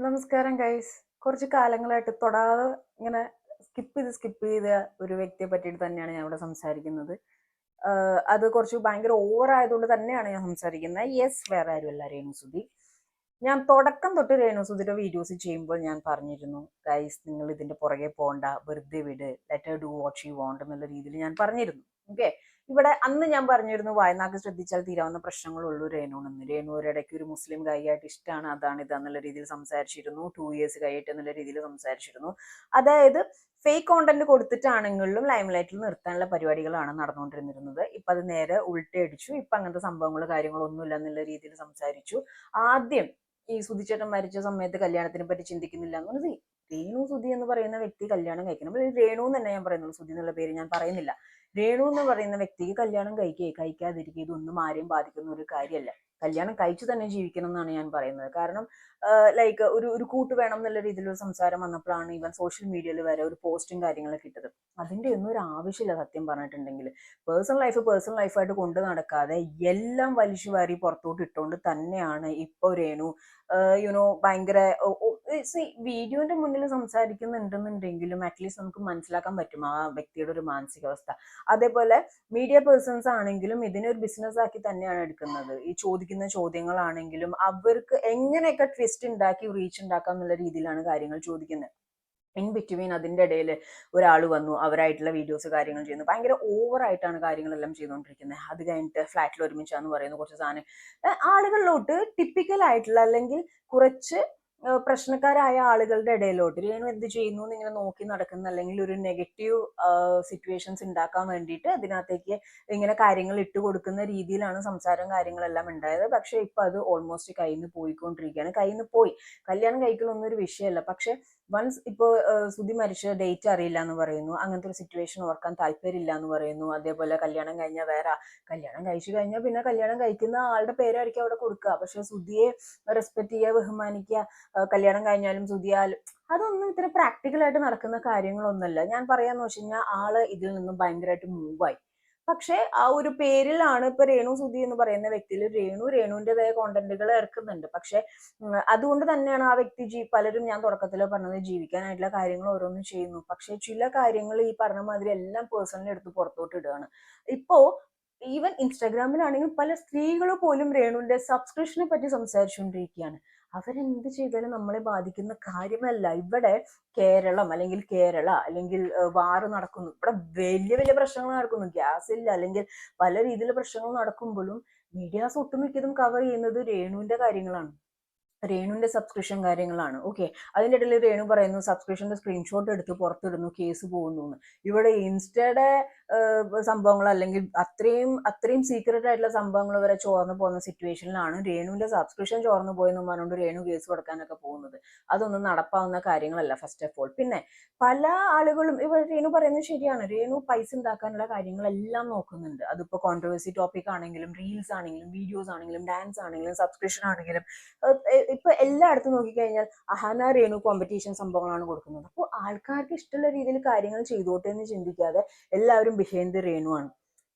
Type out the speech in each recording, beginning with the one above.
നമസ്കാരം ഗൈസ്. കുറച്ച് കാലങ്ങളായിട്ട് തൊടാതെ ഇങ്ങനെ സ്കിപ്പ് ചെയ്ത ഒരു വ്യക്തിയെ പറ്റിയിട്ട് തന്നെയാണ് ഞാൻ ഇവിടെ സംസാരിക്കുന്നത്. അത് കുറച്ച് ഭയങ്കര ഓവർ ആയതുകൊണ്ട് തന്നെയാണ് ഞാൻ സംസാരിക്കുന്നത്. യെസ്, വേറെ ആരുമല്ല, രേണുസുതി. ഞാൻ തുടക്കം തൊട്ട് രേണുസുതിയുടെ വീഡിയോസ് ചെയ്യുമ്പോൾ ഞാൻ പറഞ്ഞിരുന്നു, ഗൈസ് നിങ്ങൾ ഇതിന്റെ പുറകെ പോകണ്ട, വെറുതെ വിട്, let Har do what she want എന്നുള്ള രീതിയിൽ ഞാൻ പറഞ്ഞിരുന്നു. ഓക്കെ, ഇവിടെ അന്ന് ഞാൻ പറഞ്ഞിരുന്നു വായനാക്ക് ശ്രദ്ധിച്ചാൽ തീരാവുന്ന പ്രശ്നങ്ങളുള്ളൂ രേണുവെന്ന്. രേണു ഒരിടയ്ക്ക് ഒരു മുസ്ലിം ഗൈയായിട്ട് ഇഷ്ടമാണ്, അതാണ് ഇതെന്നുള്ള രീതിയിൽ സംസാരിച്ചിരുന്നു. 2 years കഴിയട്ടെ എന്നുള്ള രീതിയിൽ സംസാരിച്ചിരുന്നു. അതായത് ഫേക്ക് കോണ്ടന്റ് കൊടുത്തിട്ടാണെങ്കിലും ലൈംലൈറ്റിൽ നിർത്താനുള്ള പരിപാടികളാണ് നടന്നുകൊണ്ടിരുന്നത്. ഇപ്പൊ അത് നേരെ ഉൾട്ടയടിച്ചു. ഇപ്പൊ അങ്ങനത്തെ സംഭവങ്ങൾ കാര്യങ്ങളൊന്നുമില്ല എന്നുള്ള രീതിയിൽ സംസാരിച്ചു. ആദ്യം ഈ സുധിച്ചേട്ടൻ മരിച്ച സമയത്ത് കല്യാണത്തിനെ പറ്റി ചിന്തിക്കുന്നില്ല എന്ന് പറഞ്ഞത്. രേണു സുധി എന്ന് പറയുന്ന വ്യക്തി കല്യാണം കഴിക്കണം. രേണു എന്ന് തന്നെ ഞാൻ പറയുന്നുള്ളൂ, സുധി എന്നുള്ള പേര് ഞാൻ പറയുന്നില്ല. രേണു എന്ന് പറയുന്ന വ്യക്തിക്ക് കല്യാണം കഴിക്കാതിരിക്കുക ഇതൊന്നും ആരെയും ബാധിക്കുന്ന ഒരു കാര്യമല്ല. കല്യാണം കഴിച്ചു തന്നെ ജീവിക്കണം എന്നാണ് ഞാൻ പറയുന്നത്. കാരണം ലൈക്ക് ഒരു കൂട്ട് വേണം എന്നുള്ള രീതിയിലൊരു സംസാരം വന്നപ്പോഴാണ് ഇവൻ സോഷ്യൽ മീഡിയയിൽ വരെ ഒരു പോസ്റ്റും കാര്യങ്ങളൊക്കെ ഇട്ടത്. അതിന്റെ ഒന്നും ഒരു ആവശ്യമില്ല സത്യം പറഞ്ഞിട്ടുണ്ടെങ്കിൽ. പേഴ്സണൽ ലൈഫായിട്ട് കൊണ്ട് നടക്കാതെ എല്ലാം വലിച്ചു വാരി പുറത്തോട്ട് ഇട്ടുകൊണ്ട് തന്നെയാണ് ഇപ്പൊ രേണു ഭയങ്കര വീഡിയോന്റെ മുന്നിൽ സംസാരിക്കുന്നുണ്ടെന്നുണ്ടെങ്കിലും അറ്റ്ലീസ്റ്റ് നമുക്ക് മനസ്സിലാക്കാൻ പറ്റും ആ വ്യക്തിയുടെ ഒരു മാനസികാവസ്ഥ. അതേപോലെ മീഡിയ പേഴ്സൺസ് ആണെങ്കിലും ഇതിനെ ഒരു ബിസിനസ് ആക്കി തന്നെയാണ് എടുക്കുന്നത്. ഈ ചോദിക്കുന്ന ചോദ്യങ്ങളാണെങ്കിലും അവർക്ക് എങ്ങനെയൊക്കെ ട്വിസ്റ്റ് ഉണ്ടാക്കി റീച്ച് ഉണ്ടാക്കാം എന്നുള്ള രീതിയിലാണ് കാര്യങ്ങൾ ചോദിക്കുന്നത്. ഇൻ ബിറ്റ്വീൻ അതിന്റെ ഇടയിൽ ഒരാൾ വന്നു, അവരായിട്ടുള്ള വീഡിയോസ് കാര്യങ്ങൾ ചെയ്യുന്നു. ഭയങ്കര ഓവറായിട്ടാണ് കാര്യങ്ങളെല്ലാം ചെയ്തുകൊണ്ടിരിക്കുന്നത്. അത് കഴിഞ്ഞിട്ട് ഫ്ലാറ്റിൽ ഒരുമിച്ചാന്ന് പറയുന്ന കുറച്ച് സാധനം ആളുകളിലോട്ട് ടിപ്പിക്കൽ ആയിട്ടുള്ള അല്ലെങ്കിൽ കുറച്ച് പ്രശ്നക്കാരായ ആളുകളുടെ ഇടയിലോട്ട് രേണു എന്ത് ചെയ്യുന്നു എന്ന് ഇങ്ങനെ നോക്കി നടക്കുന്ന അല്ലെങ്കിൽ ഒരു നെഗറ്റീവ് സിറ്റുവേഷൻസ് ഉണ്ടാക്കാൻ വേണ്ടിയിട്ട് അതിനകത്തേക്ക് ഇങ്ങനെ കാര്യങ്ങൾ ഇട്ട് കൊടുക്കുന്ന രീതിയിലാണ് സംസാരം കാര്യങ്ങളെല്ലാം ഉണ്ടായത്. പക്ഷെ ഇപ്പൊ അത് ഓൾമോസ്റ്റ് കയ്യിൽ നിന്ന് പോയിക്കൊണ്ടിരിക്കുകയാണ്. കയ്യിൽ നിന്ന് പോയി. കല്യാണം കഴിക്കലൊന്നും ഒരു വിഷയമല്ല. പക്ഷെ വൺസ് ഇപ്പോ സുധി മരിച്ച ഡേറ്റ് അറിയില്ല എന്ന് പറയുന്നു. അങ്ങനത്തെ ഒരു സിറ്റുവേഷൻ ഓർക്കാൻ താല്പര്യമില്ല എന്ന് പറയുന്നു. അതേപോലെ കല്യാണം കഴിഞ്ഞാൽ കല്യാണം കഴിച്ചു കഴിഞ്ഞാൽ പിന്നെ കല്യാണം കഴിക്കുന്ന ആളുടെ പേരായിരിക്കും അവിടെ കൊടുക്കുക. പക്ഷെ സുധിയെ റെസ്പെക്ട് ചെയ്യുക, ബഹുമാനിക്കുക, കല്യാണം കഴിഞ്ഞാലും സുധിയാലും അതൊന്നും ഇത്ര പ്രാക്ടിക്കൽ ആയിട്ട് നടക്കുന്ന കാര്യങ്ങളൊന്നുമല്ല. ഞാൻ പറയാന്ന് വെച്ച് കഴിഞ്ഞാൽ ആള് ഇതിൽ നിന്നും ഭയങ്കരമായിട്ട് മൂവായി. പക്ഷെ ആ ഒരു പേരിലാണ് ഇപ്പൊ രേണു സുധി എന്ന് പറയുന്ന വ്യക്തിയിൽ രേണുവിൻ്റെതായ കോണ്ടന്റുകൾ ഇറക്കുന്നുണ്ട്. പക്ഷെ അതുകൊണ്ട് തന്നെയാണ് ആ വ്യക്തി പലരും ഞാൻ തുടക്കത്തിലോ പറഞ്ഞത് ജീവിക്കാനായിട്ടുള്ള കാര്യങ്ങൾ ഓരോന്നും ചെയ്യുന്നു. പക്ഷെ ചില കാര്യങ്ങൾ ഈ പറഞ്ഞ മാതിരി എല്ലാം പേഴ്സണലി എടുത്ത് പുറത്തോട്ട് ഇടുകയാണ്. ഇപ്പോ ഈവൻ ഇൻസ്റ്റാഗ്രാമിലാണെങ്കിൽ പല സ്ത്രീകൾ പോലും രേണുവിന്റെ സബ്സ്ക്രിപ്ഷനെ പറ്റി സംസാരിച്ചുകൊണ്ടിരിക്കുകയാണ്. അവരെന്ത് ചെയ്താലും നമ്മളെ ബാധിക്കുന്ന കാര്യമല്ല. ഇവിടെ കേരള അല്ലെങ്കിൽ വാറ് നടക്കുന്നു. ഇവിടെ വലിയ വലിയ പ്രശ്നങ്ങൾ നടക്കുന്നു. ഗ്യാസ് ഇല്ല അല്ലെങ്കിൽ പല രീതിയിലുള്ള പ്രശ്നങ്ങൾ നടക്കുമ്പോഴും മീഡിയാസ് ഒട്ടുമിക്കതും കവർ ചെയ്യുന്നത് രേണുവിന്റെ കാര്യങ്ങളാണ്, രേണുവിന്റെ സബ്സ്ക്രിപ്ഷൻ കാര്യങ്ങളാണ്. ഓക്കെ, അതിൻ്റെ ഇടയിൽ രേണു പറയുന്നു സബ്സ്ക്രിപ്ഷന്റെ സ്ക്രീൻഷോട്ട് എടുത്ത് പുറത്തിടുന്നു, കേസ് പോകുന്നു. ഇവിടെ ഇൻസ്റ്റയുടെ സംഭവങ്ങൾ അല്ലെങ്കിൽ അത്രയും സീക്രട്ട് ആയിട്ടുള്ള സംഭവങ്ങൾ വരെ ചോർന്നു പോകുന്ന സിറ്റുവേഷനിലാണ് രേണുവിന്റെ സബ്സ്ക്രിപ്ഷൻ ചോർന്നു പോയെന്ന് പറഞ്ഞുകൊണ്ട് രേണു കേസ് കൊടുക്കാനൊക്കെ പോകുന്നത്. അതൊന്നും നടപ്പാവുന്ന കാര്യങ്ങളല്ല ഫസ്റ്റ് ഓഫ് ഓൾ. പിന്നെ പല ആളുകളും ഇവിടെ രേണു പറയുന്നത് ശരിയാണ്. രേണു പൈസ ഉണ്ടാക്കാനുള്ള കാര്യങ്ങളെല്ലാം നോക്കുന്നുണ്ട്. അതിപ്പോ കോൺട്രവേഴ്സി ടോപ്പിക് ആണെങ്കിലും റീൽസ് ആണെങ്കിലും വീഡിയോസ് ആണെങ്കിലും ഡാൻസ് ആണെങ്കിലും സബ്സ്ക്രിപ്ഷൻ ആണെങ്കിലും ഇപ്പൊ എല്ലായിടത്തും നോക്കിക്കഴിഞ്ഞാൽ അഹാന രേണു കോമ്പറ്റീഷൻ സംഭവങ്ങളാണ് കൊടുക്കുന്നത്. അപ്പോൾ ആൾക്കാർക്ക് ഇഷ്ടമുള്ള രീതിയിൽ കാര്യങ്ങൾ ചെയ്തോട്ടെ എന്ന് ചിന്തിക്കാതെ എല്ലാവരും ബിഹൈൻഡ് ദ രേണു ആണ്.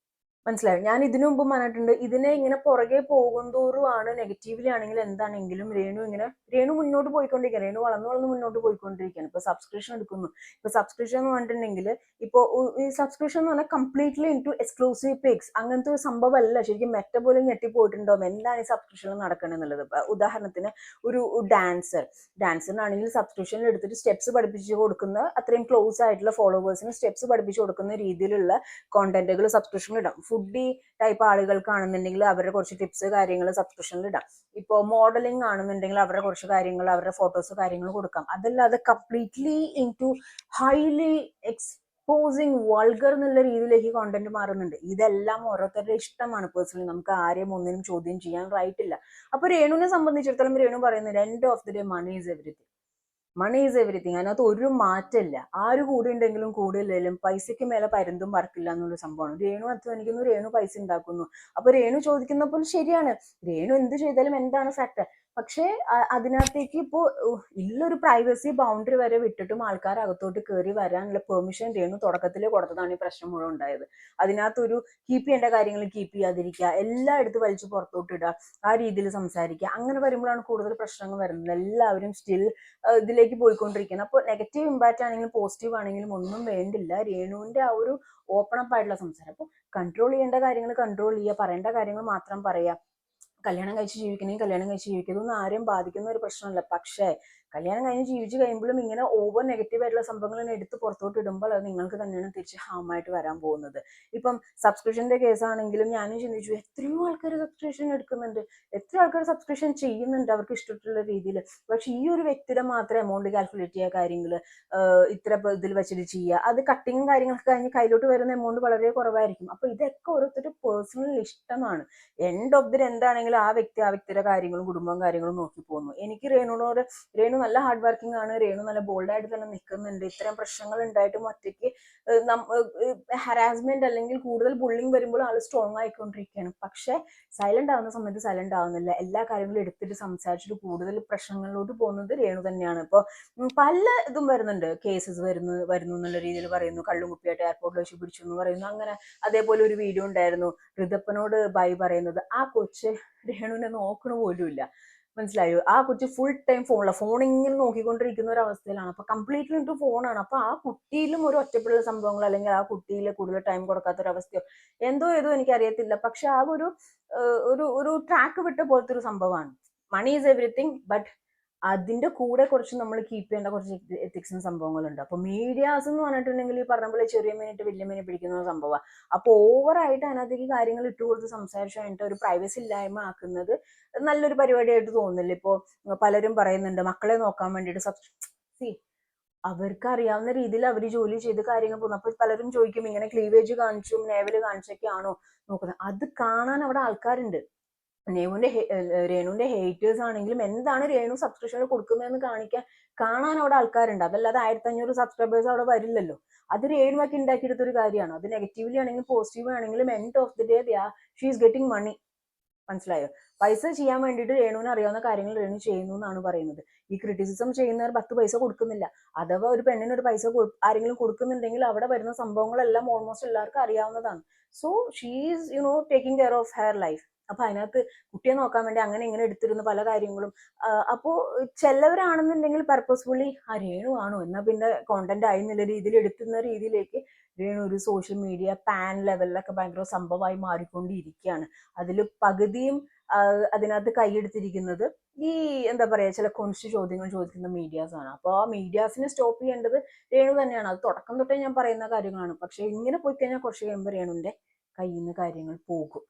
മനസ്സിലായോ? ഞാൻ ഇതിനു മുമ്പ് പറഞ്ഞിട്ടുണ്ട്, ഇതിനെ ഇങ്ങനെ പുറകെ പോകുന്തോറുമാണ് നെഗറ്റീവ്ലി ആണെങ്കിലും എന്താണെങ്കിലും രേണു മുന്നോട്ട് പോയിക്കൊണ്ടിരിക്കുകയാണ്. രേണു വളർന്നു മുന്നോട്ട് പോയിക്കൊണ്ടിരിക്കുകയാണ്. ഇപ്പൊ സബ്സ്ക്രിപ്ഷൻ എടുക്കുന്നു. ഇപ്പൊ സബ്സ്ക്രിപ്ഷൻ എന്ന് പറഞ്ഞിട്ടുണ്ടെങ്കിൽ ഇപ്പൊ ഈ സബ്സ്ക്രിപ്ഷൻ എന്ന് പറഞ്ഞാൽ completely into exclusive pics അങ്ങനത്തെ ഒരു സംഭവമല്ല. ശരിക്കും മെറ്റ പോലും ഞെട്ടിപ്പോയിട്ടുണ്ടാവും എന്താണ് ഈ സബ്സ്ക്രിപ്ഷനിൽ നടക്കണമെന്നുള്ളത്. ഉദാഹരണത്തിന് ഒരു ഡാൻസറിനാണെങ്കിൽ സബ്സ്ക്രിപ്ഷനിൽ എടുത്തിട്ട് സ്റ്റെപ്സ് പഠിപ്പിച്ചു കൊടുക്കുന്ന അത്രയും ക്ലോസ് ആയിട്ടുള്ള ഫോളോവേഴ്സിന് സ്റ്റെപ്സ് പഠിപ്പിച്ചു കൊടുക്കുന്ന രീതിയിലുള്ള കോണ്ടന്റുകൾ സബ്സ്ക്രിപ്ഷനിൽ ഇടാം. ഫുഡി ടൈപ്പ് ആളുകൾക്കാണെന്നുണ്ടെങ്കിൽ അവരുടെ കുറച്ച് ടിപ്സ് കാര്യങ്ങൾ സബ്സ്ക്രിപ്ഷനിൽ ഇടാം. ഇപ്പോൾ മോഡലിംഗ് ആണെന്നുണ്ടെങ്കിൽ അവരുടെ കുറച്ച് കാര്യങ്ങൾ അവരുടെ ഫോട്ടോസ് കാര്യങ്ങൾ കൊടുക്കാം. അതല്ലാതെ completely into highly exposing vulgar എന്നുള്ള രീതിയിലേക്ക് കോണ്ടന്റ് മാറുന്നുണ്ട്. ഇതെല്ലാം ഓരോരുത്തരുടെ ഇഷ്ടമാണ്. പേഴ്സണലി നമുക്ക് ആരെയും ഒന്നിനും ചോദ്യം ചെയ്യാൻ റൈറ്റ് ഇല്ല. അപ്പൊ രേണുവിനെ സംബന്ധിച്ചിടത്തോളം രേണു പറയുന്നത് end of the day money is everything. അതിനകത്ത് ഒരു മാറ്റമില്ല. ആര് കൂടെ ഉണ്ടെങ്കിലും കൂടെ ഇല്ലെങ്കിലും പൈസയ്ക്ക് മേലെ പരുന്തും പറക്കില്ല എന്നുള്ള സംഭവമാണ്. രേണു അധ്വാനിക്കുന്നു, രേണു പൈസ ഉണ്ടാക്കുന്നു. അപ്പൊ രേണു ചോദിക്കുന്നപ്പോൾ ശരിയാണ്, രേണു എന്ത് ചെയ്താലും എന്താണ് ഫാക്ടർ? പക്ഷേ അതിനകത്തേക്ക് ഇപ്പോൾ ഉള്ളൊരു പ്രൈവസി ബൗണ്ടറി വരെ വിട്ടിട്ടും ആൾക്കാർ അകത്തോട്ട് കയറി വരാനുള്ള പെർമിഷൻ രേണു തുടക്കത്തിൽ കൊടുത്തതാണ് ഈ പ്രശ്നം മുഴുവൻ ഉണ്ടായത്. അതിനകത്തൊരു കീപ്പ് ചെയ്യേണ്ട കാര്യങ്ങൾ കീപ്പ് ചെയ്യാതിരിക്കുക, എല്ലാം എടുത്ത് വലിച്ചു പുറത്തോട്ട് ഇടുക, ആ രീതിയിൽ സംസാരിക്കുക. അങ്ങനെ വരുമ്പോഴാണ് കൂടുതൽ പ്രശ്നങ്ങൾ വരുന്നത്. എല്ലാവരും സ്റ്റിൽ ഇതിലേക്ക് പോയിക്കൊണ്ടിരിക്കുന്നത്. അപ്പോൾ നെഗറ്റീവ് ഇമ്പാക്റ്റ് ആണെങ്കിലും പോസിറ്റീവ് ആണെങ്കിലും ഒന്നും വേണ്ടില്ല. രേണുവിന്റെ ആ ഒരു ഓപ്പൺ അപ്പ് ആയിട്ടുള്ള സംസാരം. അപ്പോൾ കൺട്രോൾ ചെയ്യേണ്ട കാര്യങ്ങൾ കൺട്രോൾ ചെയ്യുക, പറയേണ്ട കാര്യങ്ങൾ മാത്രം പറയുക. കല്യാണം കഴിച്ച് ജീവിക്കണമെങ്കിൽ കല്യാണം കഴിച്ച് ജീവിക്കുക, ഇതൊന്നും ആരെയും ബാധിക്കുന്ന ഒരു പ്രശ്നമല്ല. പക്ഷേ കല്യാണം കഴിഞ്ഞ് ജീവിച്ച് കഴിയുമ്പോഴും ഇങ്ങനെ ഓവർ നെഗറ്റീവ് ആയിട്ടുള്ള സംഭവങ്ങൾ എടുത്ത് പുറത്തോട്ട് ഇടുമ്പോൾ അത് നിങ്ങൾക്ക് തന്നെയാണ് തിരിച്ച് ഹാമായിട്ട് വരാൻ പോകുന്നത്. ഇപ്പം സബ്സ്ക്രിപ്ഷന്റെ കേസാണെങ്കിലും ഞാനും ചിന്തിച്ചു, എത്രയോ ആൾക്കാർ സബ്സ്ക്രിപ്ഷൻ എടുക്കുന്നുണ്ട്, എത്ര ആൾക്കാർ സബ്സ്ക്രിപ്ഷൻ ചെയ്യുന്നുണ്ട് അവർക്ക് ഇഷ്ടപ്പെട്ടുള്ള രീതിയിൽ. പക്ഷെ ഈ ഒരു വ്യക്തിയുടെ മാത്രം എമൗണ്ട് കാൽക്കുലേറ്റ് ചെയ്യുക, കാര്യങ്ങൾ ഇത്ര ഇതിൽ വെച്ചിട്ട് ചെയ്യുക, അത് കട്ടിങ്ങും കാര്യങ്ങളൊക്കെ കഴിഞ്ഞ് കയ്യിലോട്ട് വരുന്ന എമൗണ്ട് വളരെ കുറവായിരിക്കും. അപ്പൊ ഇതൊക്കെ ഓരോരുത്തരുടെ പേഴ്സണൽ ഇഷ്ടമാണ്. എൻഡ് ഓഫ് ദി എന്താണെങ്കിലും ആ വ്യക്തിയുടെ കാര്യങ്ങളും കുടുംബവും കാര്യങ്ങളും നോക്കി പോകുന്നു. എനിക്ക് രേണു നല്ല ഹാർഡ് വർക്കിംഗ് ആണ്, രേണു നല്ല ബോൾഡായിട്ട് തന്നെ നിൽക്കുന്നുണ്ട്. ഇത്തരം പ്രശ്നങ്ങൾ ഉണ്ടായിട്ടും ഒറ്റയ്ക്ക് ഹരാസ്മെന്റ് അല്ലെങ്കിൽ കൂടുതൽ ബുള്ളിങ് വരുമ്പോൾ ആൾ സ്ട്രോങ് ആയിക്കൊണ്ടിരിക്കുകയാണ്. പക്ഷെ സൈലന്റ് ആവുന്ന സമയത്ത് സൈലന്റ് ആവുന്നില്ല. എല്ലാ കാര്യങ്ങളും എടുത്തിട്ട് സംസാരിച്ചിട്ട് കൂടുതൽ പ്രശ്നങ്ങളിലോട്ട് പോകുന്നത് രേണു തന്നെയാണ്. ഇപ്പോൾ പല ഇതും വരുന്നുണ്ട്, കേസസ് വരുന്നു എന്നുള്ള രീതിയിൽ പറയുന്നു. കള്ളുകുപ്പിയായിട്ട് എയർപോർട്ടിൽ വെച്ച് പിടിച്ചു എന്ന് പറയുന്നു. അങ്ങനെ അതേപോലെ ഒരു വീഡിയോ ഉണ്ടായിരുന്നു ഋതപ്പനോട് ബൈ പറയുന്നത്. ആ കൊച്ച് രേണുവിനെ നോക്കണ പോലുമില്ല. മനസ്സിലായോ? ആ കൊച്ചു ഫുൾ ടൈം ഫോൺ ഇങ്ങനെ നോക്കിക്കൊണ്ടിരിക്കുന്ന ഒരു അവസ്ഥയിലാണ്. അപ്പൊ കംപ്ലീറ്റ്ലി ഇട്ട് ഫോണാണ്. അപ്പൊ ആ കുട്ടിയിലും ഒരു ഒറ്റപ്പെടുന്ന സംഭവങ്ങൾ, അല്ലെങ്കിൽ ആ കുട്ടിയിൽ കൂടുതൽ ടൈം കൊടുക്കാത്ത ഒരു അവസ്ഥയോ എന്തോ എനിക്കറിയത്തില്ല. പക്ഷെ ആ ഒരു ട്രാക്ക് വിട്ട പോലത്തെ ഒരു സംഭവമാണ്. മണി ഈസ് എവറിത്തിങ്, ബട്ട് അതിന്റെ കൂടെ കുറച്ച് നമ്മൾ കീപ്പ് ചെയ്യേണ്ട കുറച്ച് എത്തിക്സും സംഭവങ്ങളുണ്ട്. അപ്പൊ മീഡിയാസ് എന്ന് പറഞ്ഞിട്ടുണ്ടെങ്കിൽ ഈ പറഞ്ഞ പോലെ ചെറിയ മീനിട്ട് വലിയ മീനെ പിടിക്കുന്ന സംഭവമാണ്. അപ്പൊ ഓവറായിട്ട് അതിനകത്തേക്ക് കാര്യങ്ങൾ ഇട്ടുകൊടുത്ത് സംസാരിച്ചു കഴിഞ്ഞിട്ട് ഒരു പ്രൈവസി ഇല്ലായ്മ ആക്കുന്നത് നല്ലൊരു പരിപാടിയായിട്ട് തോന്നുന്നില്ല. ഇപ്പോ പലരും പറയുന്നുണ്ട് മക്കളെ നോക്കാൻ വേണ്ടിയിട്ട് സി അവർക്ക് അറിയാവുന്ന രീതിയിൽ അവർ ജോലി ചെയ്ത് കാര്യങ്ങൾ പോകുന്നു. അപ്പൊ പലരും ചോദിക്കും, ഇങ്ങനെ ക്ലീവേജ് കാണിച്ചും നേവല് കാണിച്ചൊക്കെ ആണോ നോക്കുന്നത്? അത് കാണാൻ അവിടെ ആൾക്കാരുണ്ട്. രേണുവിന്റെ ഹേറ്റേഴ്സ് ആണെങ്കിലും എന്താണ് രേണു സബ്സ്ക്രിപ്ഷനിൽ കൊടുക്കുന്നതെന്ന് കാണാൻ അവിടെ ആൾക്കാരുണ്ട്. അതല്ലാതെ 1500 സബ്സ്ക്രൈബേഴ്സ് അവിടെ വരില്ലല്ലോ. അത് രേണുവൊക്കെ ഉണ്ടാക്കിയെടുത്തൊരു കാര്യമാണ്. അത് നെഗറ്റീവ്ലി ആണെങ്കിലും പോസിറ്റീവ് ആണെങ്കിലും end of the day she is getting money. മനസ്സിലായോ? പൈസ ചെയ്യാൻ വേണ്ടിയിട്ട് രേണുവിന് അറിയാവുന്ന കാര്യങ്ങൾ രേണു ചെയ്യുന്നു എന്നാണ് പറയുന്നത്. ഈ ക്രിറ്റിസിസം ചെയ്യുന്നവർ 10 പൈസ കൊടുക്കുന്നില്ല. അഥവാ ഒരു പെണ്ണിന് ഒരു പൈസ ആരെങ്കിലും കൊടുക്കുന്നുണ്ടെങ്കിൽ അവിടെ വരുന്ന സംഭവങ്ങളെല്ലാം ഓൾമോസ്റ്റ് എല്ലാവർക്കും അറിയാവുന്നതാണ്. So she is taking care of hair life. അപ്പൊ അതിനകത്ത് കുട്ടിയെ നോക്കാൻ വേണ്ടി അങ്ങനെ ഇങ്ങനെ എടുത്തിരുന്ന പല കാര്യങ്ങളും. അപ്പോ ചിലവരാണെന്നുണ്ടെങ്കിൽ പർപ്പസ്ഫുള്ളി രേണു ആണോ എന്നാ പിന്നെ കോണ്ടന്റ് ആയി എന്നുള്ള രീതിയിൽ എടുക്കുന്ന രീതിയിലേക്ക് രേണു ഒരു സോഷ്യൽ മീഡിയ പാൻ ലെവലിലൊക്കെ ഭയങ്കര സംഭവമായി മാറിക്കൊണ്ടിരിക്കുകയാണ്. അതിൽ പകുതിയും അതിനകത്ത് കൈയെടുത്തിരിക്കുന്നത് ഈ എന്താ പറയാ ചില കൊണിച്ച് ചോദ്യങ്ങൾ ചോദിക്കുന്ന മീഡിയാസ് ആണ്. അപ്പോൾ ആ മീഡിയാസിനെ സ്റ്റോപ്പ് ചെയ്യേണ്ടത് രേണു തന്നെയാണ്. അത് തുടക്കം തൊട്ടേ ഞാൻ പറയുന്ന കാര്യങ്ങളാണ്. പക്ഷെ ഇങ്ങനെ പോയി കഴിഞ്ഞാൽ കുറച്ച് കഴിയുമ്പോൾ രേണുവിന്റെ കയ്യിൽ നിന്ന് കാര്യങ്ങൾ പോകും.